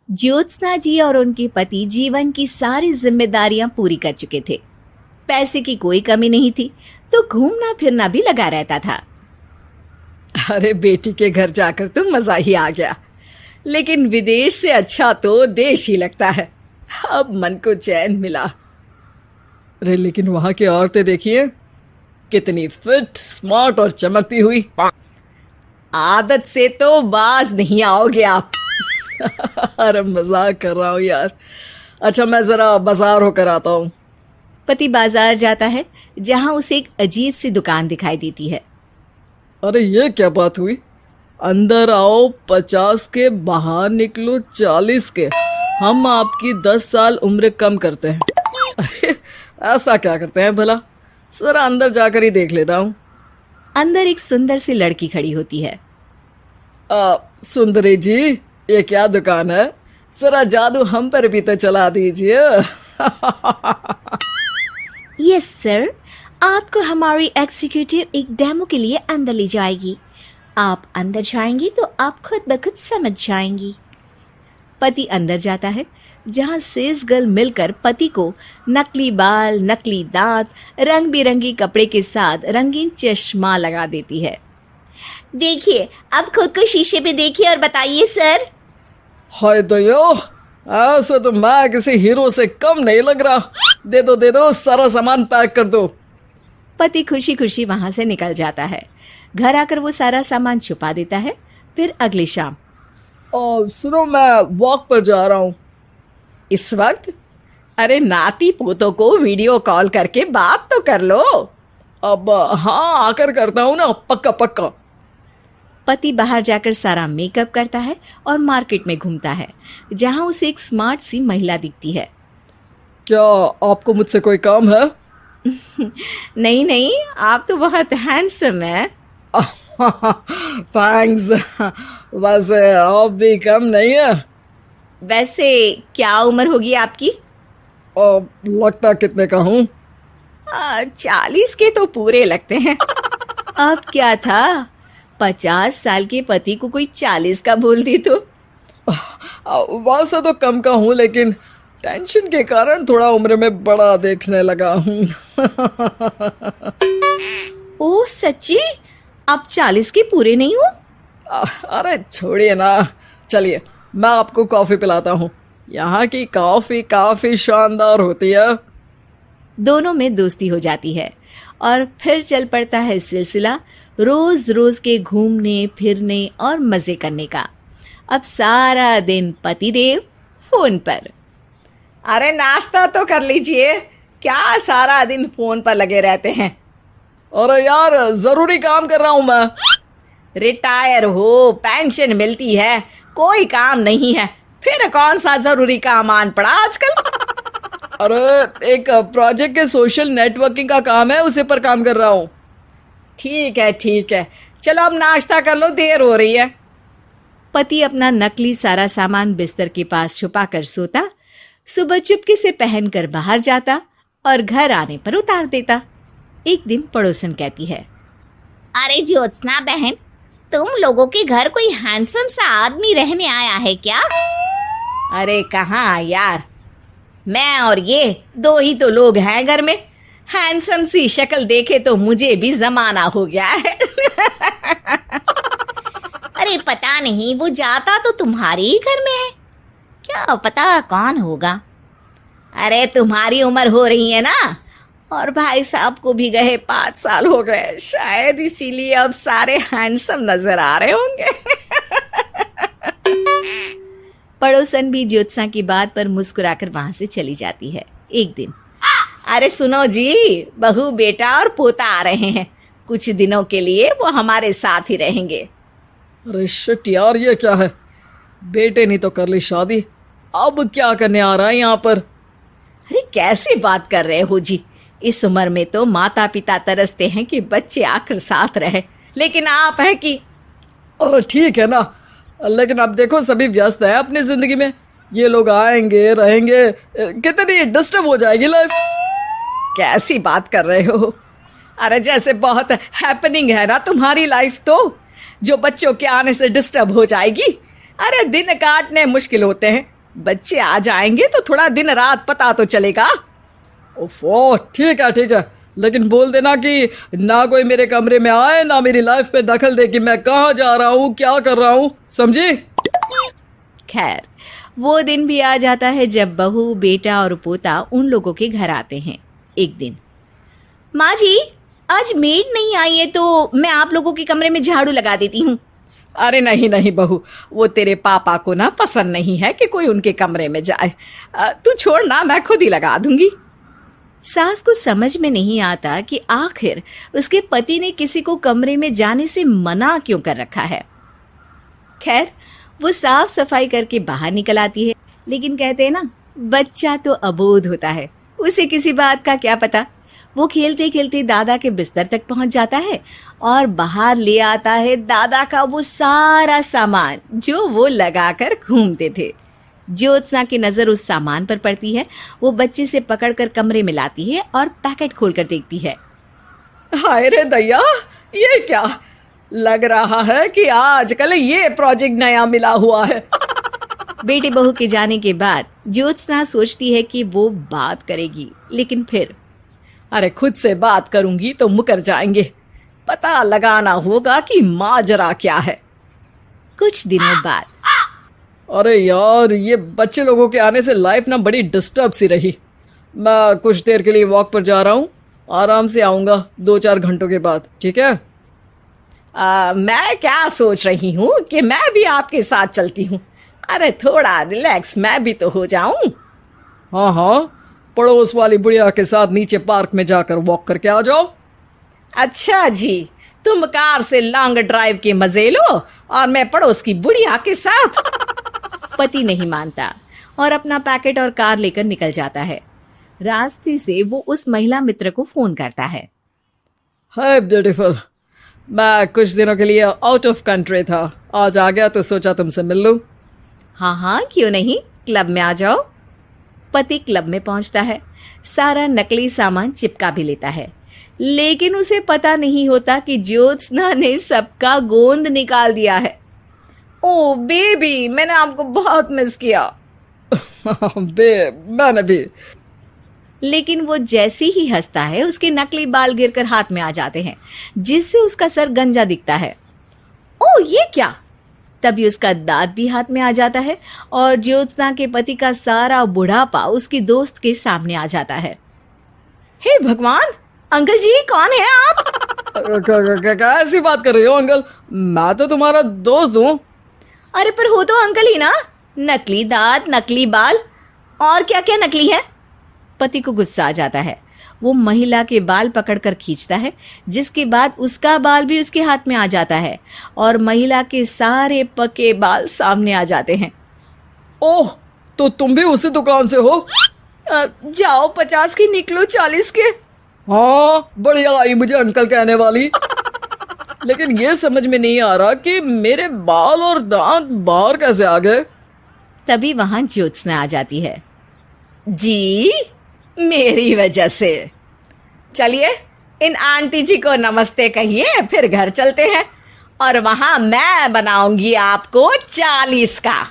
ज्योत्सना जी और उनके पति जीवन की सारी जिम्मेदारियां पूरी कर चुके थे। पैसे की कोई कमी नहीं थी, तो घूमना फिरना भी लगा रहता था। अरे बेटी के घर जाकर तो मजा ही आ गया, लेकिन विदेश से अच्छा तो देश ही लगता है। अब मन को चैन मिला। अरे लेकिन वहां की औरतें देखिए, कितनी फिट, स्मार्ट और चमकती हुई। आदत से तो बाज नहीं आओगे आप। अरे मजाक कर रहा हूँ यार। अच्छा मैं जरा बाजार होकर आता हूँ। पति बाजार जाता है, जहां उसे एक अजीब सी दुकान दिखाई देती है। अरे ये क्या बात हुई? अंदर आओ 50 के, बाहर निकलो 40 के। हम आपकी 10 साल उम्र कम करते हैं। अरे ऐसा क्या करते हैं भला? जरा अंदर जाकर ही देख लेता हूँ। अंदर एक सुंदर सी लड़की खड़ी होती है। सुंदरी जी, ये क्या दुकान है? जरा जादू हम पर भी तो चला दीजिए। यस सर, आपको हमारी एग्जीक्यूटिव एक डेमो के लिए अंदर ले जाएगी। आप अंदर जाएंगी तो आप खुद ब खुद समझ जाएंगी। पति अंदर जाता है, जहां सेल्स गर्ल मिलकर पति को नकली बाल, नकली दांत, रंग बिरंगी कपड़े के साथ रंगीन चश्मा लगा देती है। देखिए, अब खुद को शीशे पे देखिए और बताइए सर। हाय दयो, ऐसे तो मैं किसी हीरो से कम नहीं लग रहा। दे दो, सारा सामान पैक कर दो। पति खुशी खुशी वहां से निकल जाता है। घर आकर वो सारा सामान छुपा देता है। फिर अगली शाम, सुनो मैं वॉक पर जा रहा हूँ। इस वक्त? अरे नाती पोतों को वीडियो कॉल करके बात तो कर लो। अब हाँ, आकर करता हूँ ना, पक्का पक्का। पति बाहर जाकर सारा मेकअप करता है और मार्केट में घूमता है, जहां उसे एक स्मार्ट सी महिला दिखती है। क्या आपको मुझसे कोई काम है? नहीं, आप तो बहुत हैंडसम हैं। थैंक्स। वैसे आप भी कम नहीं है। वैसे क्या उम्र होगी आपकी? लगता कितने का हूँ? 40 के तो पूरे लगते हैं। अब क्या था, 50 साल के पति को कोई 40 का बोल दी तो। वैसे तो कम का हूँ, लेकिन टेंशन के कारण थोड़ा उम्र में बड़ा देखने लगा हूँ। ओह सच्ची? आप 40 के पूरे नहीं हो? अरे छोड़िए ना, चलिए मैं आपको कॉफी पिलाता हूँ। यहाँ की कॉफी काफी शानदार होती है। दोनों में दोस्ती हो जाती है और फिर चल पड़ता है सिलसिला रोज रोज के घूमने फिरने और मजे करने का। अब सारा दिन पतिदेव फोन पर। अरे नाश्ता तो कर लीजिए, क्या सारा दिन फोन पर लगे रहते हैं? अरे यार जरूरी काम कर रहा हूं मैं। रिटायर हो, पेंशन मिलती है, कोई काम नहीं है, फिर कौन सा जरूरी काम आन पड़ा आजकल? अरे एक प्रोजेक्ट के सोशल नेटवर्किंग का काम है, उसी पर काम कर रहा हूँ। ठीक है, चलो अब नाश्ता कर लो, देर हो रही है। पति अपना नकली सारा सामान बिस्तर के पास छुपा कर सोता, सुबह चुपके से पहनकर बाहर जाता और घर आने पर उतार देता। एक दिन पड़ोसन कहती है, अरे ज्योत्सना बहन, तुम लोगों के घर कोई हैंडसम सा आदमी रहने आया है क्या? अरे कहाँ यार, मैं और ये दो ही तो लोग हैं घर में। हैंडसम सी शक्ल देखे तो मुझे भी जमाना हो गया है। अरे पता नहीं, वो जाता तो तुम्हारे ही घर में है, क्या पता कौन होगा। अरे तुम्हारी उम्र हो रही है ना, और भाई साहब को भी गए 5 साल हो गए, शायद इसीलिए अब सारे हैंडसम नजर आ रहे होंगे। पड़ोसन भी ज्योत्सना की बात पर मुस्कुराकर वहां से चली जाती है। एक दिन, अरे सुनो जी, बहू बेटा और पोता आ रहे हैं, कुछ दिनों के लिए वो हमारे साथ ही रहेंगे। अरे शिट यार, ये क्या है? बेटे ने तो कर ली शादी, अब क्या करने आ रहा है यहाँ पर? अरे कैसी बात कर रहे हो जी, इस उम्र में तो माता पिता तरसते हैं कि बच्चे आकर साथ रहे, लेकिन आप है कि। अरे ठीक है ना, लेकिन अब देखो सभी व्यस्त हैं अपनी जिंदगी में, ये लोग आएंगे रहेंगे, कितनी डिस्टर्ब हो जाएगी लाइफ। कैसी बात कर रहे हो? अरे जैसे बहुत हैपनिंग है ना तुम्हारी लाइफ तो। जो बच्चों के आने से डिस्टर्ब हो जाएगी। अरे दिन काटने मुश्किल होते हैं, बच्चे आ जाएंगे तो थोड़ा दिन रात पता तो चलेगा। ओफो, ठीक है, लेकिन बोल देना कि ना कोई मेरे कमरे में आए, ना मेरी लाइफ पे दखल दे कि मैं कहाँ जा रहा हूँ, क्या कर रहा हूँ, समझी? खैर, वो दिन भी आ जाता है जब बहू, बेटा और पोता उन लोगों के घर आते हैं। एक दिन, माँ जी, आज मेड नहीं आई है तो मैं आप लोगों के कमरे में झाड़ू लगा देती हूँ। अरे नहीं बहू, वो तेरे पापा को ना पसंद नहीं है कि कोई उनके कमरे में जाए। तू छोड़ ना, मैं खुद ही लगा दूंगी। सास को समझ में नहीं आता कि आखिर उसके पति ने किसी को कमरे में जाने से मना क्यों कर रखा है। खैर, वो साफ सफाई करके बाहर निकल आती है, लेकिन कहते हैं ना, बच्चा तो अबोध होता है, उसे किसी बात का क्या पता। वो खेलते खेलते दादा के बिस्तर तक पहुंच जाता है और बाहर ले आता है दादा का वो सारा सामान जो वो लगाकर घूमते थे। ज्योत्सना की नजर उस सामान पर पड़ती है। वो बच्चे से पकड़कर कमरे में लाती है और पैकेट खोलकर देखती है। हाय रे दैया, ये क्या? लग रहा है कि आजकल ये प्रोजेक्ट नया मिला हुआ है। बेटे बहू के जाने के बाद ज्योत्सना सोचती है कि वो बात करेगी, लेकिन फिर अरे खुद से बात करूंगी तो मुकर जाएंगे। पता लगाना होगा कि माजरा क्या है। कुछ दिनों बाद, अरे यार, ये बच्चे लोगों के आने से लाइफ ना बड़ी डिस्टर्ब सी रही। मैं कुछ देर के लिए वॉक पर जा रहा हूँ, आराम से आऊँगा 2-4 घंटों के बाद, ठीक है? मैं क्या सोच रही हूँ कि मैं भी आपके साथ चलती हूँ। अरे थोड़ा रिलैक्स मैं भी तो हो जाऊँ। हाँ, पड़ोस वाली बुढ़िया के साथ नीचे पार्क में जाकर वॉक करके आ जाओ। अच्छा जी, तुम कार से लॉन्ग ड्राइव के मजे लो और मैं पड़ोस की बुढ़िया के साथ। पति नहीं मानता और अपना पैकेट और कार लेकर निकल जाता है। रास्ते से वो उस महिला मित्र को फोन करता है। हाय ब्यूटीफुल, मैं कुछ दिनों के लिए आउट ऑफ कंट्री था, आज आ गया तो सोचा तुमसे मिल लूं। हाँ, क्यों नहीं, क्लब में आ जाओ। पति क्लब में पहुंचता है, सारा नकली सामान चिपका भी लेता है, लेकिन उसे पता नहीं होता कि ज्योत्सना ने सबका गोंद निकाल दिया है। ओ बेबी, मैंने आपको बहुत मिस किया। मैंने भी। लेकिन वो जैसे ही हंसता है, उसके नकली बाल गिरकर हाथ में आ जाते हैं, जिससे उसका सर गंजा दिखता है। ओ ये क्या? तभी उसका दांत भी हाथ में आ जाता है और ज्योत्सना के पति का सारा बुढ़ापा उसकी दोस्त के सामने आ जाता है। हे भगवान, अंकल जी, कौन है आप? कैसी बात कर रही हो अंकल? मैं तो तुम्हारा दोस्त हूँ। अरे पर हो तो अंकल ही ना। नकली दांत, नकली बाल और क्या क्या नकली है। पति को गुस्सा आ जाता है। वो महिला के बाल पकड़कर खींचता है, जिसके बाद उसका बाल भी उसके हाथ में आ जाता है और महिला के सारे पके बाल सामने आ जाते हैं। ओह, तो तुम भी उसी दुकान से हो? जाओ 50 की निकलो 40 के। हाँ, बढ़िया आई मुझे अंकल कहने वाली। लेकिन ये समझ में नहीं आ रहा कि मेरे बाल और दांत बाहर कैसे आ गए। तभी वहां ज्योत्सना आ जाती है। जी, मेरी वजह से। चलिए इन आंटी जी को नमस्ते कहिए, फिर घर चलते हैं और वहां मैं बनाऊंगी आपको 40 का।